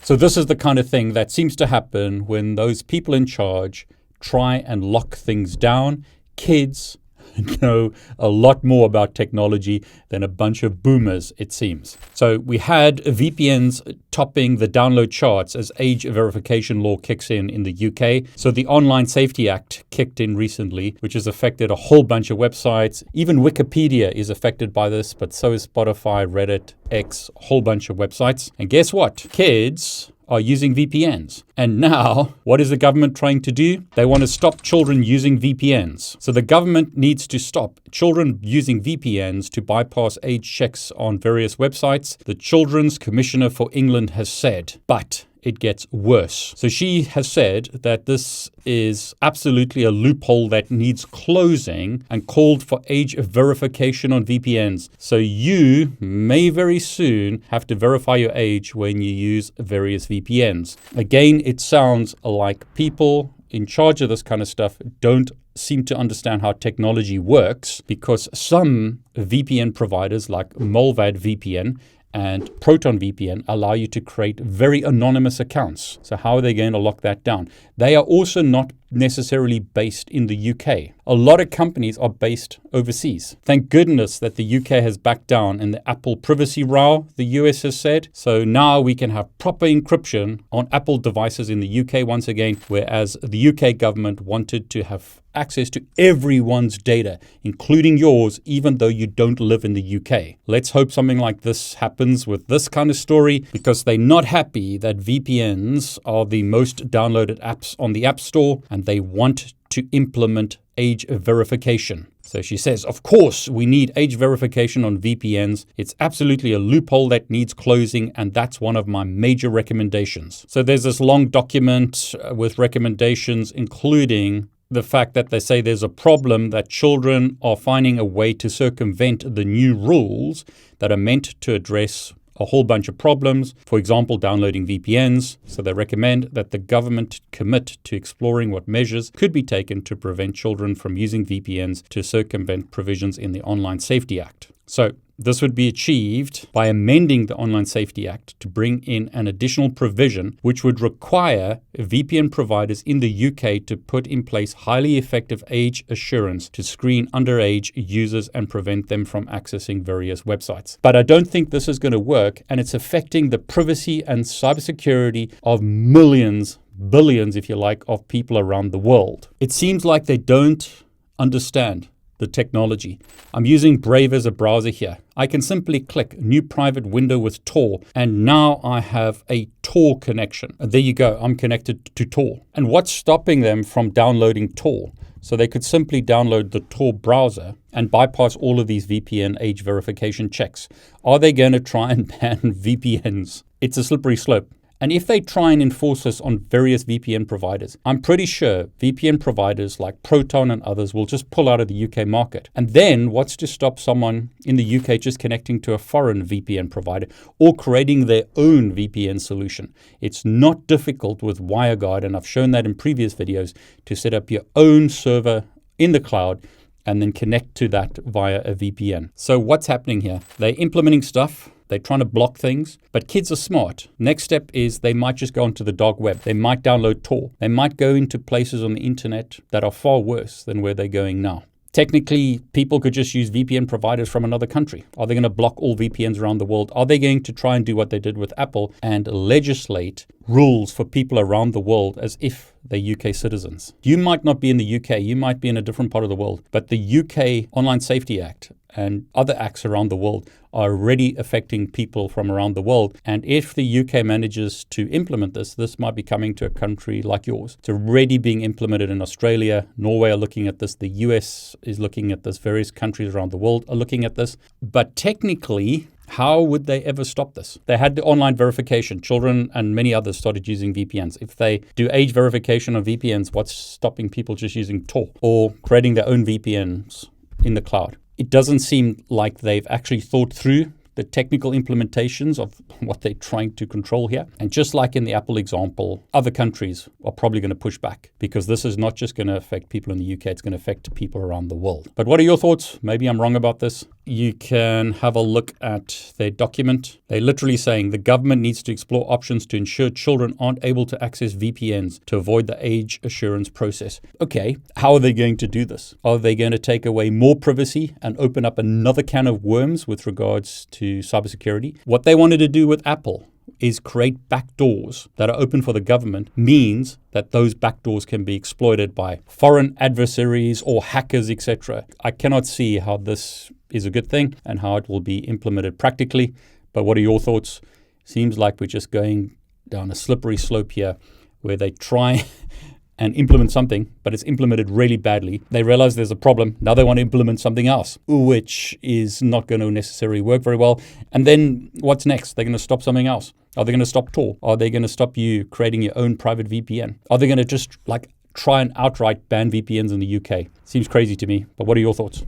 So this is the kind of thing that seems to happen when those people in charge try and lock things down. Kids know a lot more about technology than a bunch of boomers, it seems. So we had VPNs topping the download charts as age verification law kicks in the UK. So the Online Safety Act kicked in recently, which has affected a whole bunch of websites. Even Wikipedia is affected by this, but so is Spotify, Reddit, X, a whole bunch of websites. And guess what? Kids are using VPNs. And now, what is the government trying to do? They want to stop children using VPNs. So the government needs to stop children using VPNs to bypass age checks on various websites. The Children's Commissioner for England has said, but it gets worse. So she has said that this is absolutely a loophole that needs closing and called for age verification on VPNs. So you may very soon have to verify your age when you use various VPNs. Again, it sounds like people in charge of this kind of stuff don't seem to understand how technology works, because some VPN providers like Molvad VPN and Proton VPN allow you to create very anonymous accounts. So how are they going to lock that down? They are also not necessarily based in the UK. A lot of companies are based overseas. Thank goodness that the UK has backed down in the Apple privacy row, the US has said. So now we can have proper encryption on Apple devices in the UK once again, whereas the UK government wanted to have access to everyone's data, including yours, even though you don't live in the UK. Let's hope something like this happens with this kind of story, because they're not happy that VPNs are the most downloaded apps on the App Store, and they want to implement age verification. So she says, of course, we need age verification on VPNs. It's absolutely a loophole that needs closing, and that's one of my major recommendations. So there's this long document with recommendations, including the fact that they say there's a problem that children are finding a way to circumvent the new rules that are meant to address a whole bunch of problems, for example, downloading VPNs. So they recommend that the government commit to exploring what measures could be taken to prevent children from using VPNs to circumvent provisions in the Online Safety Act. So this would be achieved by amending the Online Safety Act to bring in an additional provision which would require VPN providers in the UK to put in place highly effective age assurance to screen underage users and prevent them from accessing various websites. But I don't think this is going to work, and it's affecting the privacy and cybersecurity of millions, billions, if you like, of people around the world. It seems like they don't understand the technology. I'm using Brave as a browser here. I can simply click new private window with Tor, and now I have a Tor connection. There you go, I'm connected to Tor. And what's stopping them from downloading Tor? So they could simply download the Tor browser and bypass all of these VPN age verification checks. Are they going to try and ban VPNs? It's a slippery slope. And if they try and enforce this on various VPN providers, I'm pretty sure VPN providers like Proton and others will just pull out of the UK market. And then what's to stop someone in the UK just connecting to a foreign VPN provider or creating their own VPN solution? It's not difficult with WireGuard, and I've shown that in previous videos, to set up your own server in the cloud and then connect to that via a VPN. So what's happening here? They're implementing stuff. They're trying to block things, but kids are smart. Next step is they might just go onto the dark web. They might download Tor. They might go into places on the internet that are far worse than where they're going now. Technically, people could just use VPN providers from another country. Are they going to block all VPNs around the world? Are they going to try and do what they did with Apple and legislate rules for people around the world as if they're UK citizens? You might not be in the UK. You might be in a different part of the world. But the UK Online Safety Act and other acts around the world are already affecting people from around the world. And if the UK manages to implement this, this might be coming to a country like yours. It's already being implemented in Australia. Norway are looking at this. The US is looking at this. Various countries around the world are looking at this. But technically, how would they ever stop this? They had the online verification. Children and many others started using VPNs. If they do age verification on VPNs, what's stopping people just using Tor or creating their own VPNs in the cloud? It doesn't seem like they've actually thought through the technical implementations of what they're trying to control here. And just like in the Apple example, other countries are probably going to push back, because this is not just going to affect people in the UK, it's going to affect people around the world. But what are your thoughts? Maybe I'm wrong about this. you can have a look at their document. They're literally saying the government needs to explore options to ensure children aren't able to access VPNs to avoid the age assurance process. Okay, how are they going to do this? Are they going to take away more privacy and open up another can of worms with regards to cybersecurity? What they wanted to do with Apple is create backdoors that are open for the government, means that those backdoors can be exploited by foreign adversaries or hackers, etc. I cannot see how this is a good thing and how it will be implemented practically. But what are your thoughts? Seems like we're just going down a slippery slope here where they try and implement something, but it's implemented really badly. They realize there's a problem. Now they want to implement something else, which is not going to necessarily work very well. And then what's next? They're going to stop something else. Are they going to stop Tor? Are they going to stop you creating your own private VPN? Are they going to just try and outright ban VPNs in the UK? Seems crazy to me, but what are your thoughts?